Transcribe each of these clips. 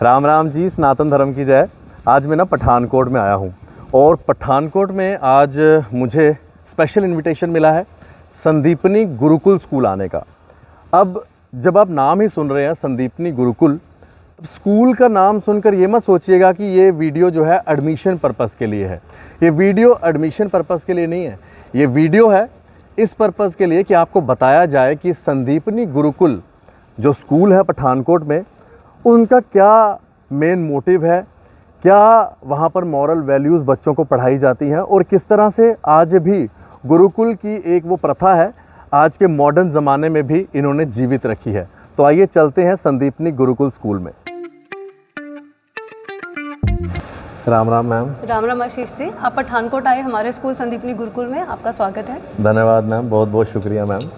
राम राम जी, सनातन धर्म की जय। आज मैं ना पठानकोट में आया हूँ और पठानकोट में आज मुझे स्पेशल इनविटेशन मिला है संदीपनी गुरुकुल स्कूल आने का। अब जब आप नाम ही सुन रहे हैं संदीपनी गुरुकुल, स्कूल का नाम सुनकर ये मत सोचिएगा कि ये वीडियो जो है एडमिशन पर्पज़ के लिए है। ये वीडियो एडमिशन पर्पज़ के लिए नहीं है। ये वीडियो है इस पर्पज़ के लिए कि आपको बताया जाए कि संदीपनी गुरुकुल जो स्कूल है पठानकोट में, उनका क्या मेन मोटिव है, क्या वहाँ पर मॉरल वैल्यूज़ बच्चों को पढ़ाई जाती हैं और किस तरह से आज भी गुरुकुल की एक वो प्रथा है आज के मॉडर्न ज़माने में भी इन्होंने जीवित रखी है। तो आइए चलते हैं संदीपनी गुरुकुल स्कूल में। राम राम मैम। राम राम आशीष जी, आप पठानकोट आए हमारे स्कूल संदीपनी गुरुकुल में, आपका स्वागत है। धन्यवाद मैम, बहुत बहुत शुक्रिया मैम।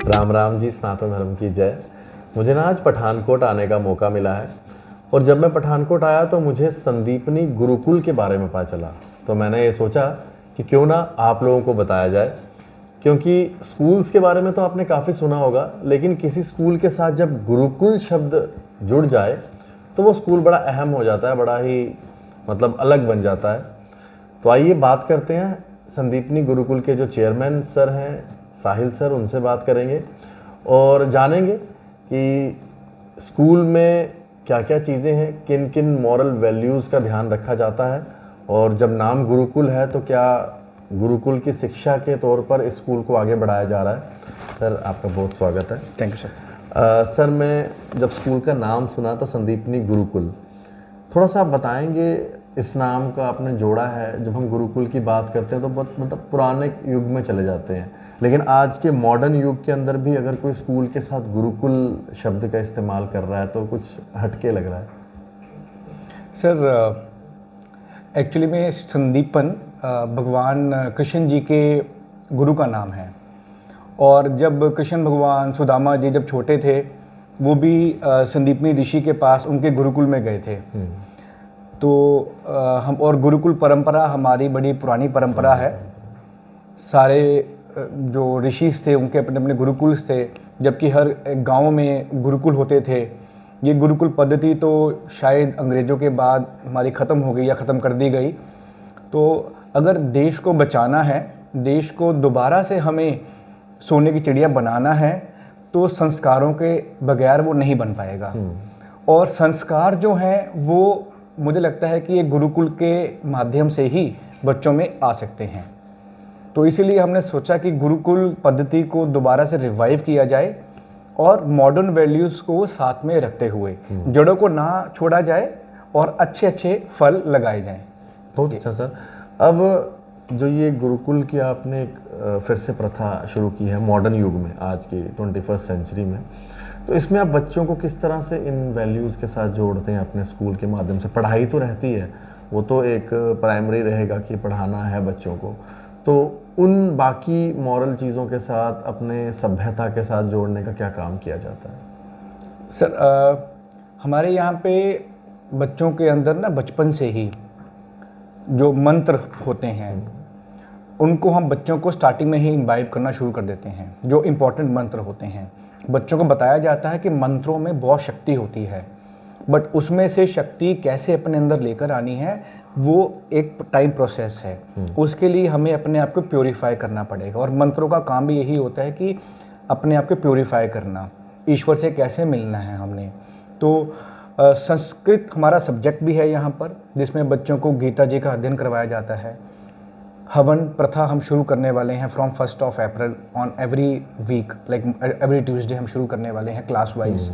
राम राम जी, सनातन धर्म की जय। मुझे ना आज पठानकोट आने का मौका मिला है और जब मैं पठानकोट आया तो मुझे संदीपनी गुरुकुल के बारे में पता चला। तो मैंने ये सोचा कि क्यों ना आप लोगों को बताया जाए, क्योंकि स्कूल्स के बारे में तो आपने काफ़ी सुना होगा, लेकिन किसी स्कूल के साथ जब गुरुकुल शब्द जुड़ जाए तो वो स्कूल बड़ा अहम हो जाता है, बड़ा ही मतलब अलग बन जाता है। तो आइए बात करते हैं संदीपनी गुरुकुल के जो चेयरमैन सर हैं साहिल सर, उनसे बात करेंगे और जानेंगे कि स्कूल में क्या क्या चीज़ें हैं, किन किन मॉरल वैल्यूज़ का ध्यान रखा जाता है और जब नाम गुरुकुल है तो क्या गुरुकुल की शिक्षा के तौर पर इस स्कूल को आगे बढ़ाया जा रहा है। सर आपका बहुत स्वागत है। Thank you sir. सर मैं जब स्कूल का नाम सुना था संदीपनी गुरुकुल, थोड़ा सा आप बताएंगे इस नाम का आपने जोड़ा है। जब हम गुरुकुल की बात करते हैं तो बहुत मतलब पुराने युग में चले जाते हैं, लेकिन आज के मॉडर्न युग के अंदर भी अगर कोई स्कूल के साथ गुरुकुल शब्द का इस्तेमाल कर रहा है तो कुछ हटके लग रहा है। सर एक्चुअली में संदीपन भगवान कृष्ण जी के गुरु का नाम है और जब कृष्ण भगवान सुदामा जी जब छोटे थे वो भी संदीपनी ऋषि के पास उनके गुरुकुल में गए थे। तो हम और गुरुकुल परंपरा हमारी बड़ी पुरानी परंपरा है। सारे जो ऋषिस थे उनके अपने अपने गुरुकुल्स थे, जबकि हर गांव में गुरुकुल होते थे। ये गुरुकुल पद्धति तो शायद अंग्रेज़ों के बाद हमारी ख़त्म हो गई या ख़त्म कर दी गई। तो अगर देश को बचाना है, देश को दोबारा से हमें सोने की चिड़िया बनाना है तो संस्कारों के बगैर वो नहीं बन पाएगा। और संस्कार जो हैं वो मुझे लगता है कि ये गुरुकुल के माध्यम से ही बच्चों में आ सकते हैं। तो इसीलिए हमने सोचा कि गुरुकुल पद्धति को दोबारा से रिवाइव किया जाए और मॉडर्न वैल्यूज़ को साथ में रखते हुए जड़ों को ना छोड़ा जाए और अच्छे अच्छे फल लगाए जाएं। बहुत अच्छा सर। अब जो ये गुरुकुल की आपने एक फिर से प्रथा शुरू की है मॉडर्न युग में, आज की 21st सेंचुरी में, तो इसमें आप बच्चों को किस तरह से इन वैल्यूज़ के साथ जोड़ते हैं अपने स्कूल के माध्यम से? पढ़ाई तो रहती है, वो तो एक प्राइमरी रहेगा कि पढ़ाना है बच्चों को, तो उन बाकी मॉरल चीज़ों के साथ अपने सभ्यता के साथ जोड़ने का क्या काम किया जाता है? सर हमारे यहाँ पे बच्चों के अंदर ना बचपन से ही जो मंत्र होते हैं उनको हम बच्चों को स्टार्टिंग में ही इम्बाइब करना शुरू कर देते हैं। जो इम्पोर्टेंट मंत्र होते हैं बच्चों को बताया जाता है कि मंत्रों में बहुत शक्ति होती है, बट उसमें से शक्ति कैसे अपने अंदर लेकर आनी है वो एक टाइम प्रोसेस है। उसके लिए हमें अपने आप को प्योरीफाई करना पड़ेगा और मंत्रों का काम भी यही होता है कि अपने आप को प्योरीफाई करना, ईश्वर से कैसे मिलना है हमने। तो संस्कृत हमारा सब्जेक्ट भी है यहाँ पर, जिसमें बच्चों को गीता जी का अध्ययन करवाया जाता है। हवन प्रथा हम शुरू करने वाले हैं from 1 April on every week, like every Tuesday हम शुरू करने वाले हैं क्लास वाइज।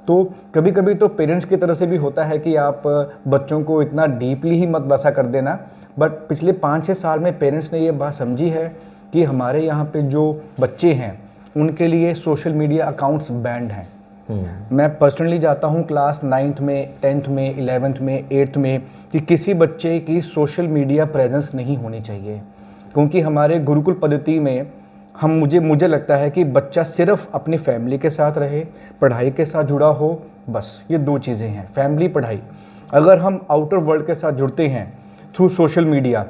तो कभी कभी तो पेरेंट्स की तरफ से भी होता है कि आप बच्चों को इतना डीपली ही मत बसा कर देना, बट पिछले 5-6 साल में पेरेंट्स ने ये बात समझी है कि हमारे यहाँ पे जो बच्चे हैं उनके लिए सोशल मीडिया अकाउंट्स बैंड हैं। मैं पर्सनली जाता हूँ क्लास 9th में, 10th में, 11th में, 8th में कि किसी बच्चे की सोशल मीडिया प्रेजेंस नहीं होनी चाहिए, क्योंकि हमारे गुरुकुल पद्धति में मुझे लगता है कि बच्चा सिर्फ अपनी फैमिली के साथ रहे, पढ़ाई के साथ जुड़ा हो, बस ये 2 चीज़ें हैं, फैमिली पढ़ाई। अगर हम आउटर वर्ल्ड के साथ जुड़ते हैं थ्रू सोशल मीडिया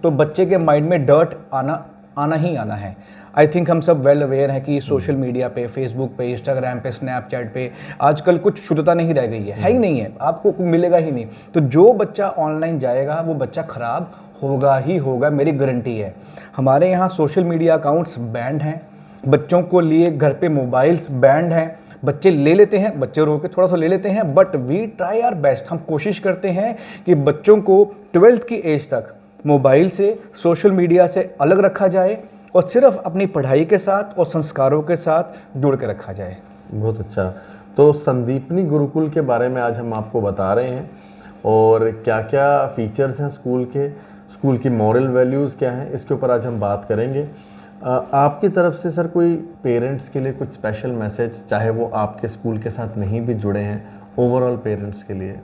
तो बच्चे के माइंड में डर्ट आना ही आना है। आई थिंक हम सब वेल अवेयर हैं कि सोशल मीडिया पे, फेसबुक पे, इंस्टाग्राम पे, स्नैपचैट पे आजकल कुछ शुद्धता नहीं रह गई है ही नहीं है, आपको मिलेगा ही नहीं। तो जो बच्चा ऑनलाइन जाएगा वो बच्चा ख़राब होगा ही होगा, मेरी गारंटी है। हमारे यहाँ सोशल मीडिया अकाउंट्स बैंड हैं, बच्चों को लिए घर पे मोबाइल्स बैंड हैं, बच्चे ले लेते हैं, बच्चे रो के थोड़ा सा ले लेते हैं, but we try our best. हम कोशिश करते हैं कि बच्चों को 12th की एज तक मोबाइल से, सोशल मीडिया से अलग रखा जाए और सिर्फ अपनी पढ़ाई के साथ और संस्कारों के साथ जुड़ के रखा जाए। बहुत अच्छा। तो संदीपनी गुरुकुल के बारे में आज हम आपको बता रहे हैं और क्या क्या फीचर्स हैं स्कूल के, स्कूल की मॉरल वैल्यूज़ क्या हैं, इसके ऊपर आज हम बात करेंगे। आपकी तरफ से सर कोई पेरेंट्स के लिए कुछ स्पेशल मैसेज, चाहे वो आपके स्कूल के साथ नहीं भी जुड़े हैं, ओवरऑल पेरेंट्स के लिए?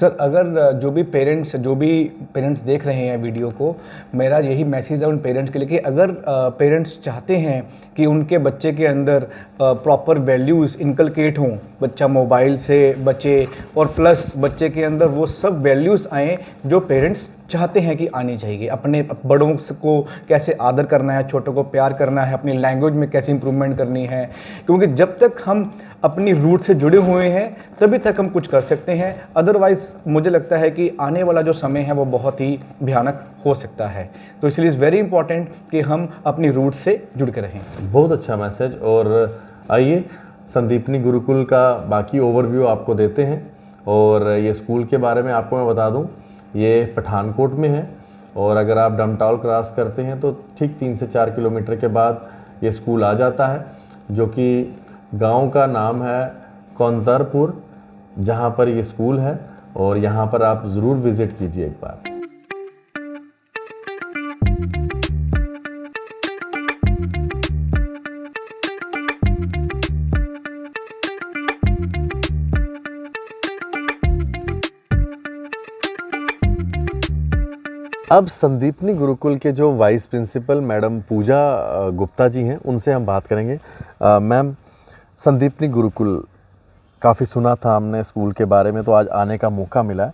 सर अगर जो भी पेरेंट्स देख रहे हैं वीडियो को, मेरा यही मैसेज है उन पेरेंट्स के लिए कि अगर पेरेंट्स चाहते हैं कि उनके बच्चे के अंदर प्रॉपर वैल्यूज़ इनकलकेट हों, बच्चा मोबाइल से बचे और प्लस बच्चे के अंदर वो सब वैल्यूज़ आएँ जो पेरेंट्स चाहते हैं कि आनी चाहिए। अपने बड़ों को कैसे आदर करना है, छोटों को प्यार करना है, अपनी लैंग्वेज में कैसे इंप्रूवमेंट करनी है, क्योंकि जब तक हम अपनी रूट से जुड़े हुए हैं तभी तक हम कुछ कर सकते हैं। अदरवाइज़ मुझे लगता है कि आने वाला जो समय है वो बहुत ही भयानक हो सकता है। तो इसलिए इज़ वेरी इंपॉर्टेंट कि हम अपनी रूट से जुड़ के रहें। बहुत अच्छा मैसेज। और आइए संदीपनी गुरुकुल का बाकी ओवरव्यू आपको देते हैं। और ये स्कूल के बारे में आपको मैं बता दूं, ये पठानकोट में है और अगर आप डमटाल क्रॉस करते हैं तो ठीक 3 से 4 किलोमीटर के बाद ये स्कूल आ जाता है, जो कि गांव का नाम है कौंतरपुर, जहां पर ये स्कूल है और यहां पर आप ज़रूर विज़िट कीजिए एक बार। अब संदीपनी गुरुकुल के जो वाइस प्रिंसिपल मैडम पूजा गुप्ता जी हैं, उनसे हम बात करेंगे। मैम, संदीपनी गुरुकुल काफ़ी सुना था हमने स्कूल के बारे में, तो आज आने का मौका मिला है।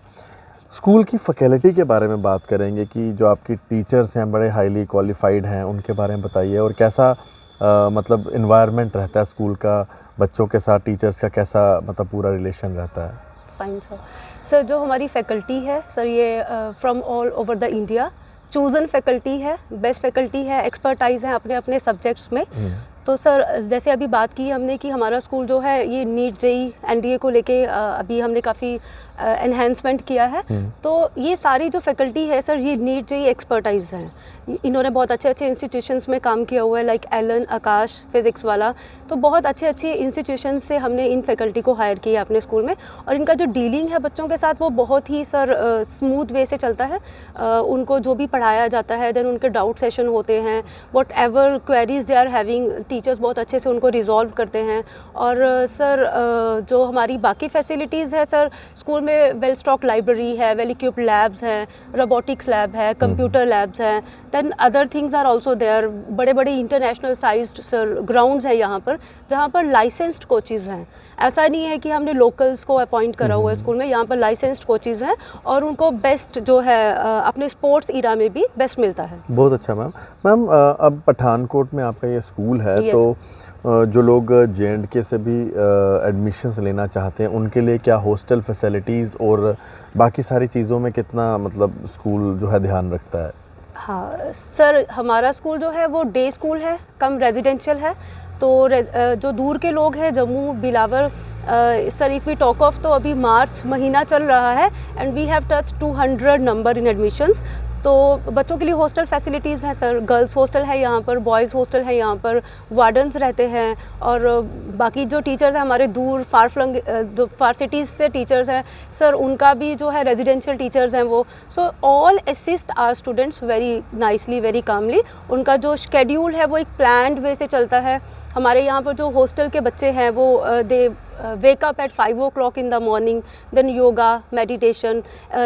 स्कूल की फैकल्टी के बारे में बात करेंगे कि जो आपकी टीचर्स हैं बड़े हाईली क्वालिफाइड हैं, उनके बारे में बताइए। और कैसा मतलब इन्वायरमेंट रहता है स्कूल का, बच्चों के साथ टीचर्स का कैसा मतलब पूरा रिलेशन रहता है? फाइन सर, जो हमारी फैकल्टी है सर, ये from all over the India chosen faculty है, बेस्ट फैकल्टी है, एक्सपर्टाइज है अपने अपने सब्जेक्ट्स में। तो सर जैसे अभी बात की हमने कि हमारा स्कूल जो है ये नीट जेई एनडीए को लेके अभी हमने काफ़ी एनहेंसमेंट किया है। तो ये सारी जो फैकल्टी है सर, ये नीट जेई एक्सपर्टाइज हैं। इन्होंने बहुत अच्छे अच्छे इंस्टीट्यूशंस में काम किया हुआ है, लाइक एलन, आकाश फिज़िक्स वाला। तो बहुत अच्छे अच्छे इंस्टीट्यूशंस से हमने इन फैकल्टी को हायर किया अपने स्कूल में। और इनका जो डीलिंग है बच्चों के साथ वो बहुत ही सर स्मूथ वे से चलता है। उनको जो भी पढ़ाया जाता है, देन उनके डाउट सेशन होते हैं, whatever queries they are having, teachers बहुत अच्छे से उनको रिजॉल्व करते हैं। और सर जो हमारी बाकी फैसिलिटीज़ है सर, स्कूल में वेल स्टॉक लाइब्रेरी है, वेल इक्विप्ड लैब्स हैं, रोबोटिक्स लैब है, कंप्यूटर लैब्स हैं, then other things are also there. बड़े बड़े इंटरनेशनल साइज्ड सर ग्राउंड्स हैं यहाँ पर, जहाँ पर लाइसेंस्ड कोचेज़ हैं। ऐसा नहीं है कि हमने लोकल्स को अपॉइंट करा हुआ है स्कूल में, यहाँ पर लाइसेंस्ड कोचेज़ हैं और उनको बेस्ट जो है अपने स्पोर्ट्स इरा में भी बेस्ट मिलता है। बहुत अच्छा मैम। मैम अब पठानकोट में आपका ये स्कूल है, Yes. तो जो लोग JNK से भी एडमिशन्स लेना चाहते हैं उनके लिए क्या हॉस्टल फैसिलिटीज़ और बाकी सारी चीज़ों में कितना मतलब स्कूल जो है ध्यान रखता है? हाँ सर, हमारा स्कूल जो है वो डे स्कूल है, कम रेजिडेंशियल है। तो जो दूर के लोग हैं, Jammu, Billawar, sir if we talk of, तो अभी मार्च महीना चल रहा है and we have touch 200 number in admissions. तो बच्चों के लिए हॉस्टल फैसिलिटीज़ हैं सर, गर्ल्स हॉस्टल है यहाँ पर, बॉयज़ हॉस्टल है यहाँ पर, वार्डन्स रहते हैं। और बाकी जो टीचर्स हैं हमारे दूर फार सिटीज़ से टीचर्स हैं सर, उनका भी जो है रेजिडेंशियल टीचर्स हैं वो। So all assist our students very nicely, very calmly. उनका जो शेड्यूल है वो एक प्लान्ड वे से चलता है। हमारे यहाँ पर जो हॉस्टल के बच्चे हैं वो they wake up at 5 o'clock in the morning, then yoga, meditation,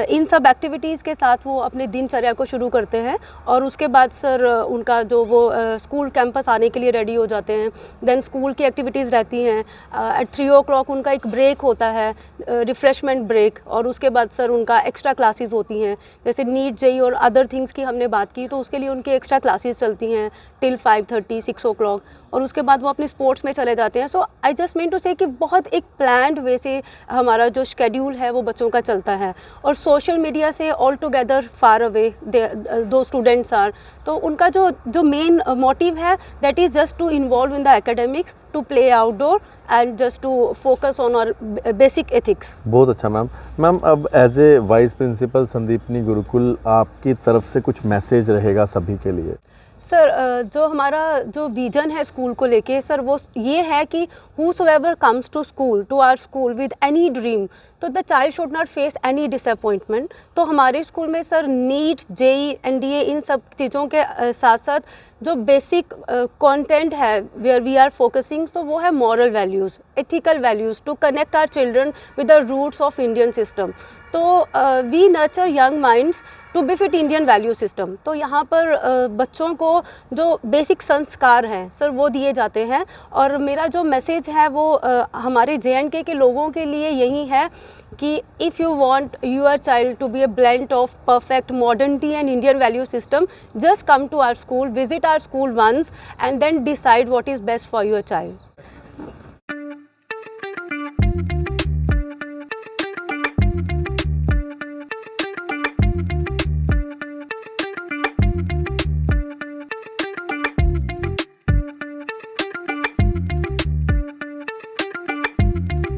इन सब एक्टिविटीज़ के साथ वो अपने दिनचर्या को शुरू करते हैं। और उसके बाद सर उनका जो वो स्कूल कैंपस आने के लिए रेडी हो जाते हैं। देन स्कूल की एक्टिविटीज़ रहती हैं। एट 3 o'clock उनका एक ब्रेक होता है, रिफ़्रेशमेंट ब्रेक, और उसके बाद सर उनका एक्स्ट्रा क्लासेस होती हैं, जैसे नीट जेई और अदर थिंग्स की हमने बात की, तो उसके लिए उनकी एक्स्ट्रा क्लासेस चलती हैं टिल 5:30 6 o'clock, और उसके बाद वो अपने स्पोर्ट्स में चले जाते हैं। सो आई जस्ट मीन टू से कि बहुत एक प्लान्ड वे से हमारा जो शेड्यूल है वो बच्चों का चलता है। और सोशल मीडिया से all together far away though students are, तो उनका जो मेन मोटिव है that is just to involve in the academics, to play outdoor and just to focus on our basic ethics. बहुत अच्छा मैम, अब as a vice principal Sandipani Gurukul आपकी तरफ से कुछ मैसेज रहेगा सभी के लिए? सर जो हमारा जो विजन है स्कूल को लेके सर, वो ये है कि whosoever comes to school, to our school with any dream, तो the child should not face any disappointment. तो हमारे स्कूल में सर नीट, जेई, एनडीए, इन सब चीज़ों के साथ साथ जो बेसिक कंटेंट है वेयर वी आर फोकसिंग, तो वो है moral values, ethical values, to connect our children with the roots of Indian system. तो we nurture young minds to befit Indian value system. तो यहाँ पर बच्चों को जो बेसिक संस्कार हैं सर वो दिए जाते हैं। और मेरा जो मैसेज है वो हमारे JNK के लोगों के लिए यही है कि if you want your child to be a blend of perfect modernity and Indian value system, just come to our school, visit our school once and then decide what is best for your child.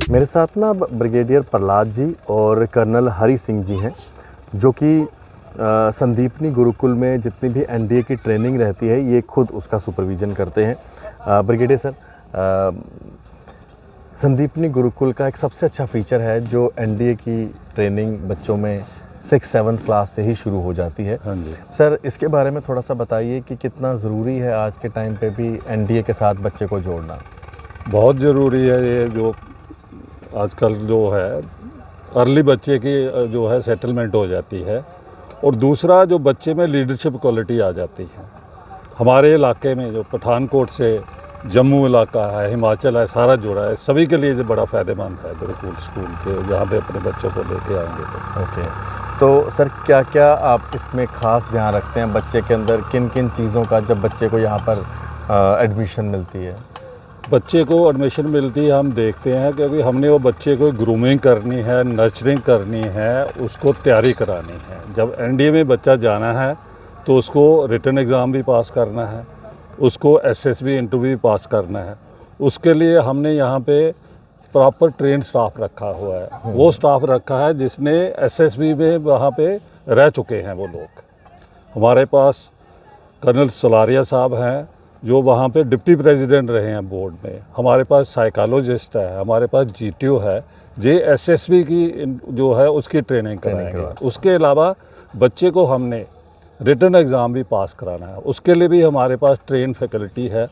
मेरे साथ ना brigadier Prahlad ji और colonel Hari Singh ji हैं, जो कि संदीपनी गुरुकुल में जितनी भी NDA की ट्रेनिंग रहती है ये खुद उसका सुपरविज़न करते हैं। ब्रिगेडियर सर, संदीपनी गुरुकुल का एक सबसे अच्छा फीचर है जो NDA की ट्रेनिंग बच्चों में 6-7 क्लास से ही शुरू हो जाती है। हाँ जी सर, इसके बारे में थोड़ा सा बताइए कि कितना ज़रूरी है आज के टाइम पे भी NDA के साथ बच्चे को जोड़ना? बहुत ज़रूरी है। ये जो आजकल जो है अर्ली बच्चे की जो है सेटलमेंट हो जाती है, और दूसरा जो बच्चे में लीडरशिप क्वालिटी आ जाती है। हमारे इलाके में जो पठानकोट से जम्मू इलाका है, हिमाचल है, सारा जुड़ा है, सभी के लिए बड़ा फ़ायदेमंद है गुरुकुल स्कूल के, जहाँ पे अपने बच्चों को लेके आएंगे तो। ओके, तो सर क्या क्या आप इसमें ख़ास ध्यान रखते हैं बच्चे के अंदर, किन किन चीज़ों का जब बच्चे को यहाँ पर एडमिशन मिलती है? बच्चे को एडमिशन मिलती है, हम देखते हैं क्योंकि हमने वो बच्चे को ग्रूमिंग करनी है, नर्चरिंग करनी है, उसको तैयारी करानी है। जब NDA में बच्चा जाना है तो उसको रिटन एग्ज़ाम भी पास करना है, उसको SSB इंटरव्यू भी पास करना है। उसके लिए हमने यहाँ पे प्रॉपर ट्रेन स्टाफ रखा हुआ है। वो स्टाफ रखा है जिसने SSB में वहाँ पे रह चुके हैं वो लोग। हमारे पास कर्नल सलारिया साहब हैं जो वहाँ पे डिप्टी प्रेसिडेंट रहे हैं बोर्ड में। हमारे पास साइकोलॉजिस्ट है, हमारे पास GTO है, SSB की जो है उसकी ट्रेनिंग कराएंगे। उसके अलावा बच्चे को हमने रिटन एग्ज़ाम भी पास कराना है, उसके लिए भी हमारे पास ट्रेन फैकल्टी है,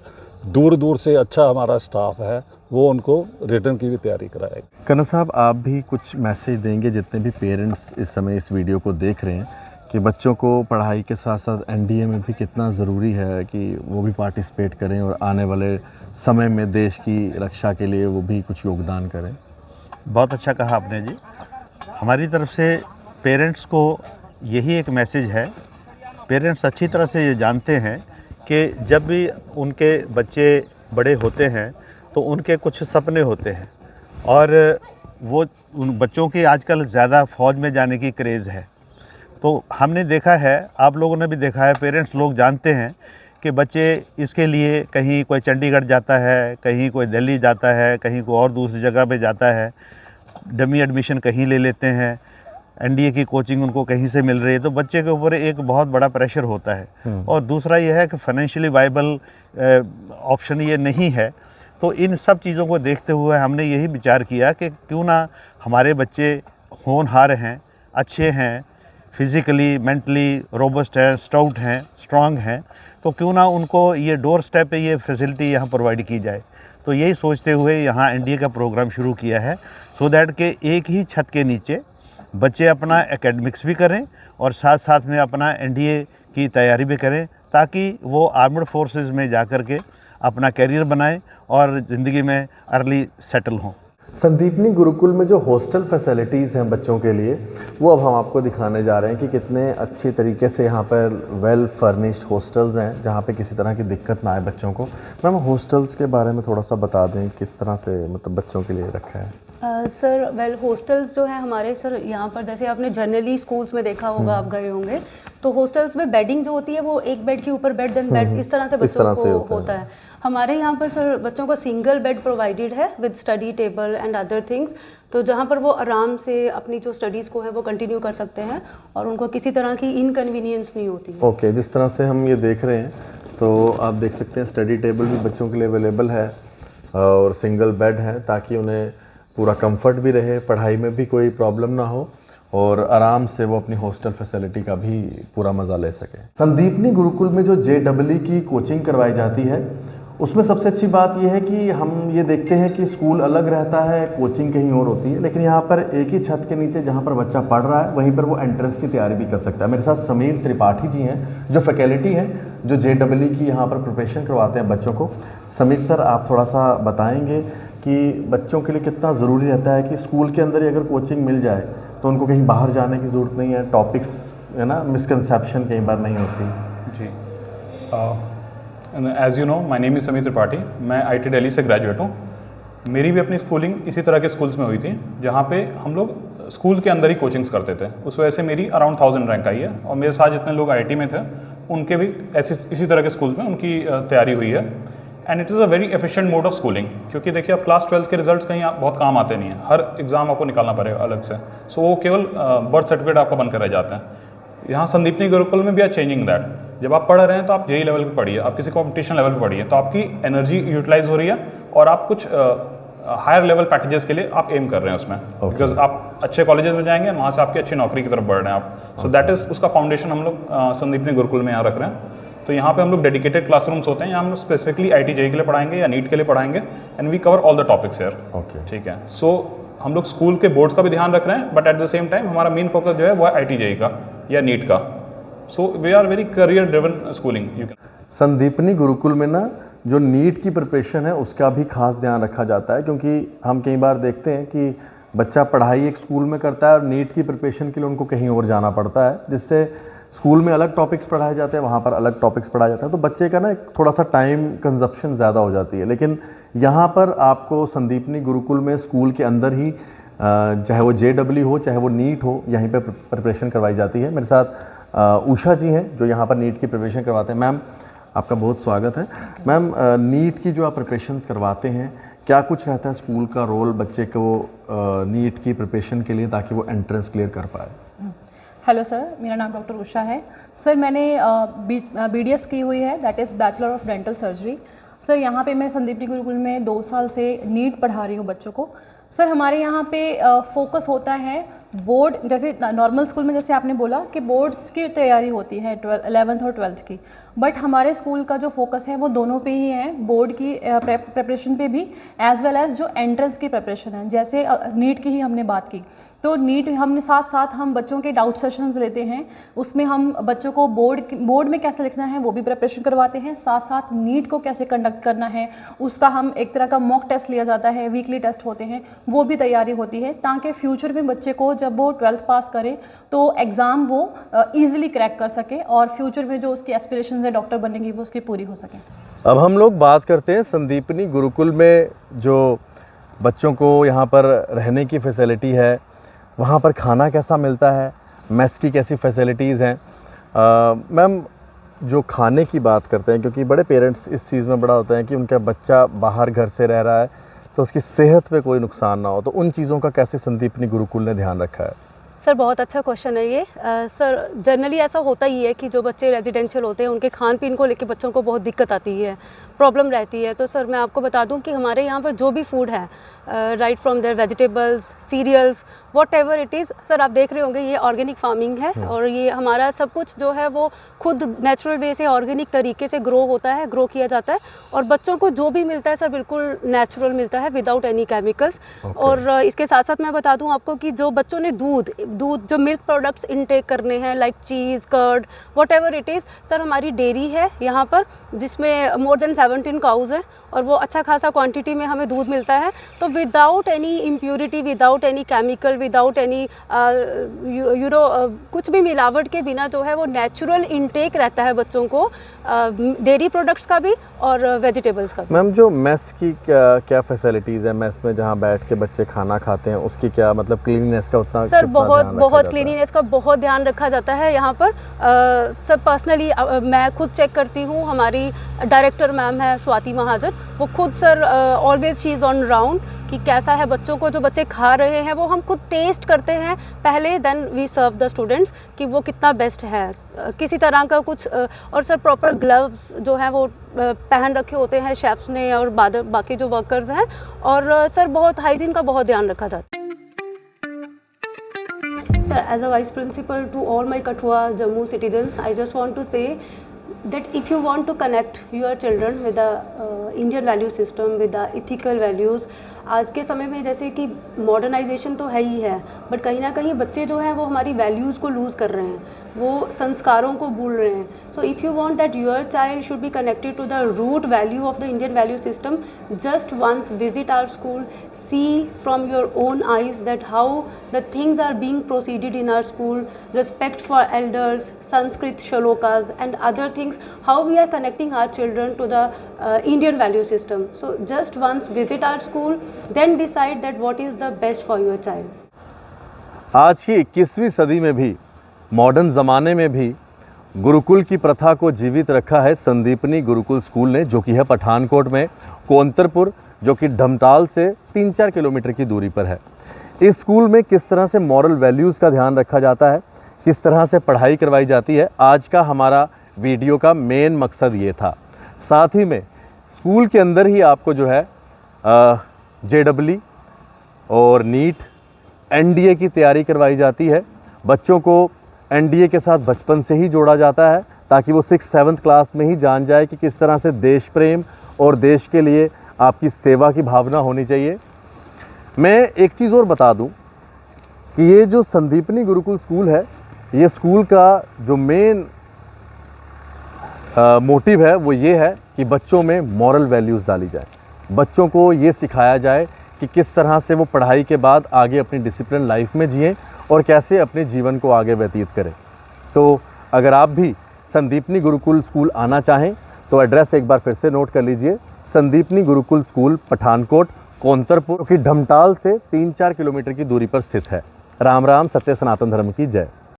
दूर दूर से अच्छा हमारा स्टाफ है, वो उनको रिटन की भी तैयारी कराएगा। कर्नल साहब, आप भी कुछ मैसेज देंगे जितने भी पेरेंट्स इस समय इस वीडियो को देख रहे हैं कि बच्चों को पढ़ाई के साथ साथ NDA में भी कितना ज़रूरी है कि वो भी पार्टिसिपेट करें और आने वाले समय में देश की रक्षा के लिए वो भी कुछ योगदान करें? बहुत अच्छा कहा आपने जी। हमारी तरफ से पेरेंट्स को यही एक मैसेज है। पेरेंट्स अच्छी तरह से ये जानते हैं कि जब भी उनके बच्चे बड़े होते हैं तो उनके कुछ सपने होते हैं, और वो उन बच्चों की आजकल ज़्यादा फ़ौज में जाने की क्रेज़ है। तो हमने देखा है, आप लोगों ने भी देखा है, पेरेंट्स लोग जानते हैं कि बच्चे इसके लिए कहीं कोई चंडीगढ़ जाता है, कहीं कोई दिल्ली जाता है, कहीं कोई और दूसरी जगह पे जाता है, डमी एडमिशन कहीं ले लेते हैं, NDA की कोचिंग उनको कहीं से मिल रही है, तो बच्चे के ऊपर एक बहुत बड़ा प्रेशर होता है। और दूसरा यह है कि फाइनेंशियली वाइबल ऑप्शन ये नहीं है। तो इन सब चीज़ों को देखते हुए हमने यही विचार किया कि क्यों ना हमारे बच्चे होनहार हैं, अच्छे हैं, फिज़िकली मेंटली रोबस्ट हैं, स्टाउट हैं, स्ट्रांग हैं, तो क्यों ना उनको ये डोर स्टेप पे ये फैसिलिटी यहाँ प्रोवाइड की जाए। तो यही सोचते हुए यहाँ एनडीए का प्रोग्राम शुरू किया है, सो दैट के एक ही छत के नीचे बच्चे अपना एकेडमिक्स भी करें और साथ साथ में अपना एनडीए की तैयारी भी करें, ताकि वो आर्मड फोर्सेस में जा कर के अपना करियर बनाएं और ज़िंदगी में अर्ली सेटल हों। संदीपनी गुरुकुल में जो हॉस्टल फैसिलिटीज़ हैं बच्चों के लिए, वो अब हम आपको दिखाने जा रहे हैं कि कितने अच्छी तरीके से यहाँ पर वेल फर्निश्ड हॉस्टल्स हैं जहाँ पे किसी तरह की दिक्कत ना आए बच्चों को। मैम, हॉस्टल्स के बारे में थोड़ा सा बता दें, किस तरह से मतलब बच्चों के लिए रखा है? सर वेल हॉस्टल्स जो है हमारे सर यहाँ पर, जैसे आपने जनरली स्कूल्स में देखा होगा, आप गए होंगे, तो हॉस्टल्स में बेडिंग जो होती है वो एक बेड के ऊपर बेड देन बेड इस तरह से बच्चों को होता है। हमारे यहाँ पर सर बच्चों को सिंगल बेड प्रोवाइडेड है with study table and other things, तो जहाँ पर वो आराम से अपनी जो स्टडीज़ को है वो कंटिन्यू कर सकते हैं और उनको किसी तरह की इनकन्वीनियंस नहीं होती है। ओके, जिस तरह से हम ये देख रहे हैं तो आप देख सकते हैं स्टडी टेबल भी बच्चों के लिए अवेलेबल है और सिंगल बेड है, ताकि उन्हें पूरा कंफर्ट भी रहे, पढ़ाई में भी कोई प्रॉब्लम ना हो और आराम से वो अपनी हॉस्टल फैसिलिटी का भी पूरा मज़ा ले सके। संदीपनी गुरुकुल में जो JEE की कोचिंग करवाई जाती है, उसमें सबसे अच्छी बात यह है कि हम ये देखते हैं कि स्कूल अलग रहता है, कोचिंग कहीं और होती है, लेकिन यहाँ पर एक ही छत के नीचे जहाँ पर बच्चा पढ़ रहा है वहीं पर वो एंट्रेंस की तैयारी भी कर सकता है। मेरे साथ समीर त्रिपाठी जी हैं, जो फैकल्टी हैं जो JEE की यहाँ पर प्रिपरेशन करवाते हैं बच्चों को। समीर सर, आप थोड़ा सा बताएंगे कि बच्चों के लिए कितना ज़रूरी रहता है कि स्कूल के अंदर ही अगर कोचिंग मिल जाए तो उनको कहीं बाहर जाने की ज़रूरत नहीं है, टॉपिक्स है ना, मिसकंसेप्शन कई बार नहीं होती। जी, as you know my name is Sameer Tripathi, मैं IIT दिल्ली से ग्रेजुएट हूँ। मेरी भी अपनी स्कूलिंग इसी तरह के स्कूल्स में हुई थी, जहाँ पे हम लोग स्कूल के अंदर ही कोचिंग्स करते थे। उस वजह से मेरी अराउंड 1000 रैंक आई है और मेरे साथ जितने लोग IIT में थे उनके भी इसी तरह के स्कूल में उनकी तैयारी हुई है। And it is a very efficient mode of schooling, क्योंकि देखिए अब क्लास 12 के रिजल्ट्स कहीं बहुत काम आते नहीं हैं, हर एग्ज़ाम आपको निकालना पड़ेगा अलग से, सो वो केवल बर्थ सर्टिफिकेट आपका बनकर रह जाते हैं। यहाँ संदीपनी गुरुकुल में भी आर चेंजिंग दैट। जब आप पढ़ रहे हैं तो आप JEE लेवल पे पढ़िए, आप किसी कॉम्पिटिशन लेवल पे पढ़िए, तो आपकी एनर्जी यूटिलाइज हो रही है और आप कुछ हायर लेवल पैकेजेस के लिए आप एम कर रहे हैं उसमें, बिकॉज आप अच्छे कॉलेजेस में जाएंगे, वहाँ से आपकी अच्छी नौकरी की तरफ बढ़ रहे हैं आप। सो दैट इज़ उसका फाउंडेशन हम लोग संदीपनी गुरुकुल में यहाँ रख रहे हैं। तो यहाँ पे हम लोग डेडिकेटेड क्लासरूम्स होते हैं, यहाँ हम लोग स्पेसिफिकली IIT JEE के लिए पढ़ाएंगे या नीट के लिए पढ़ाएंगे, and we cover all the topics here. Okay, ठीक है। सो हम लोग स्कूल के बोर्ड्स का भी ध्यान रख रहे हैं, but at the same time हमारा मेन फोकस जो है वो है IIT JEE का या नीट का। So we are very career driven schooling. Sandipani Gurukul में ना जो नीट की प्रिपरेशन है उसका भी खास ध्यान रखा जाता है, क्योंकि हम कई बार देखते हैं कि बच्चा पढ़ाई एक स्कूल में करता है और नीट की प्रिपरेशन के लिए उनको कहीं और जाना पड़ता है, जिससे स्कूल में अलग टॉपिक्स पढ़ाए जाते हैं, वहाँ पर अलग टॉपिक्स पढ़ाया जाता है, तो बच्चे का ना एक थोड़ा सा टाइम कंजप्शन ज़्यादा हो जाती है। लेकिन यहाँ पर आपको संदीपनी गुरुकुल में स्कूल के अंदर ही चाहे वो JEE हो चाहे वो नीट हो, यहीं पर प्रिपरेशन करवाई जाती है। मेरे साथ उषा जी हैं जो यहाँ पर नीट की प्रिपरेशन करवाते हैं। मैम, आपका बहुत स्वागत है। मैम, नीट की जो आप प्रिपरेशंस करवाते हैं, क्या कुछ रहता है स्कूल का रोल बच्चे को नीट की प्रिपरेशन के लिए, ताकि वो एंट्रेंस क्लियर कर पाए? हेलो सर, मेरा नाम डॉक्टर उषा है। सर मैंने BDS की हुई है, that is bachelor of dental surgery. Sir यहाँ पे मैं संदीपनी गुरुकुल में 2 साल से नीट पढ़ा रही हूँ बच्चों को। सर हमारे यहाँ पे फोकस होता है बोर्ड, जैसे नॉर्मल स्कूल में जैसे आपने बोला कि बोर्ड्स की तैयारी होती है 11th और 12th की, बट हमारे स्कूल का जो फोकस है वो दोनों पे ही है, बोर्ड की प्रिपरेशन पे भी एज वेल एज जो एंट्रेंस की प्रिपरेशन है। जैसे नीट की ही हमने बात की, तो नीट हमने साथ साथ हम बच्चों के डाउट सेशंस लेते हैं, उसमें हम बच्चों को बोर्ड में कैसे लिखना है वो भी प्रिपरेशन करवाते हैं, साथ साथ नीट को कैसे कंडक्ट करना है उसका हम एक तरह का मॉक टेस्ट लिया जाता है, वीकली टेस्ट होते हैं, वो भी तैयारी होती है, ताकि फ्यूचर में बच्चे को जब वो 12th पास करे तो एग्ज़ाम वो ईजिली क्रैक कर सके और फ्यूचर में जो उसकी एस्पिरेशंस है डॉक्टर बनने की वो उसकी पूरी हो सके। अब हम लोग बात करते हैं संदीपनी गुरुकुल में जो बच्चों को यहाँ पर रहने की फैसिलिटी है, वहाँ पर खाना कैसा मिलता है, मेस की कैसी फैसिलिटीज़ हैं। मैम, जो खाने की बात करते हैं, क्योंकि बड़े पेरेंट्स इस चीज़ में बड़ा होता है कि उनका बच्चा बाहर घर से रह रहा है तो उसकी सेहत पे कोई नुकसान ना हो, तो उन चीज़ों का कैसे संदीपनी गुरुकुल ने ध्यान रखा है? सर बहुत अच्छा क्वेश्चन है ये। सर जनरली ऐसा होता ही है कि जो बच्चे रेजिडेंशियल होते हैं उनके खान पीन को लेके बच्चों को बहुत दिक्कत आती है, प्रॉब्लम रहती है। तो सर मैं आपको बता दूं कि हमारे यहाँ पर जो भी फूड है, right from there vegetables, cereals, whatever it is, sir आप देख रहे होंगे ये ऑर्गेनिक फार्मिंग है और ये हमारा सब कुछ जो है वो खुद नेचुरल वे से ऑर्गेनिक तरीके से ग्रो किया जाता है और बच्चों को जो भी मिलता है सर बिल्कुल नेचुरल मिलता है विदाउट एनी केमिकल्स। और इसके साथ साथ मैं बता दूं आपको कि जो बच्चों ने दूध जो मिल्क प्रोडक्ट्स इनटेक करने हैं like cheese, curd, whatever it is, sir हमारी डेयरी है यहाँ पर जिसमें मोर देन 17 काउज हैं और वो अच्छा खासा क्वांटिटी में हमें दूध मिलता है। तो without any impurity, without any chemical, without any कुछ भी मिलावट के बिना जो है वो नेचुरल इनटेक रहता है बच्चों को, डेयरी प्रोडक्ट्स का भी और वेजिटेबल्स का भी। मैम जो मेस की क्या फैसिलिटीज़ है, मेस में जहाँ बैठ के बच्चे खाना खाते हैं उसकी क्या मतलब क्लीनिनेस का उतना सर कितना बहुत ध्यान रखा बहुत जाता है? क्लीनिनेस का बहुत ध्यान रखा जाता है यहाँ पर। सर पर्सनली मैं खुद चेक करती हूँ, हमारी डायरेक्टर मैम है स्वाति महाजन, वो खुद sir always she is on round कि कैसा है बच्चों को, जो बच्चे खा रहे हैं वो हम खुद टेस्ट करते हैं पहले, then we serve the students कि वो कितना बेस्ट है, किसी तरह का कुछ और सर प्रॉपर ग्लव्स जो हैं वो पहन रखे होते हैं शेफ्स ने और बाकी जो वर्कर्स हैं और सर बहुत हाइजीन का बहुत ध्यान रखा जाता है। Sir, as a vice principal to all my Kathua Jammu citizens, I just want to say that if you want to connect your children with the Indian value system, with the ethical values, आज के समय में जैसे कि modernisation तो है ही है, but कहीं ना कहीं बच्चे जो हैं वो हमारी वैल्यूज़ को लूज़ कर रहे हैं, वो संस्कारों को भूल रहे हैं। So if you want that your child should be connected to the root value of the Indian value system, just once visit our school, see from your own eyes that how the things are being proceeded in our school, respect for elders, Sanskrit shlokas and other things, how we are connecting our children to the Indian value system. So just once visit our school, then decide that what is the best for your child. आज की 21वीं सदी में भी, modern ज़माने में भी गुरुकुल की प्रथा को जीवित रखा है संदीपनी गुरुकुल स्कूल ने, जो कि है पठानकोट में कोंतरपुर, जो कि ढमटाल से 3-4 किलोमीटर की दूरी पर है। इस स्कूल में किस तरह से मॉरल वैल्यूज़ का ध्यान रखा जाता है, किस तरह से पढ़ाई करवाई जाती है, आज का हमारा वीडियो का मेन मकसद ये था। साथ ही में स्कूल के अंदर ही आपको जो है JEE और नीट, NDA की तैयारी करवाई जाती है। बच्चों को NDA के साथ बचपन से ही जोड़ा जाता है ताकि वो 6th-7th क्लास में ही जान जाए कि किस तरह से देश प्रेम और देश के लिए आपकी सेवा की भावना होनी चाहिए। मैं एक चीज़ और बता दूं कि ये जो संदीपनी गुरुकुल स्कूल है, ये स्कूल का जो मेन मोटिव है वो ये है कि बच्चों में मॉरल वैल्यूज़ डाली जाए, बच्चों को ये सिखाया जाए कि किस तरह से वो पढ़ाई के बाद आगे अपनी डिसिप्लिन लाइफ में जिएं और कैसे अपने जीवन को आगे व्यतीत करें। तो अगर आप भी संदीपनी गुरुकुल स्कूल आना चाहें तो एड्रेस एक बार फिर से नोट कर लीजिए, संदीपनी गुरुकुल स्कूल पठानकोट कोंतरपुर की ढमटाल से 3-4 किलोमीटर की दूरी पर स्थित है। राम राम, सत्य सनातन धर्म की जय।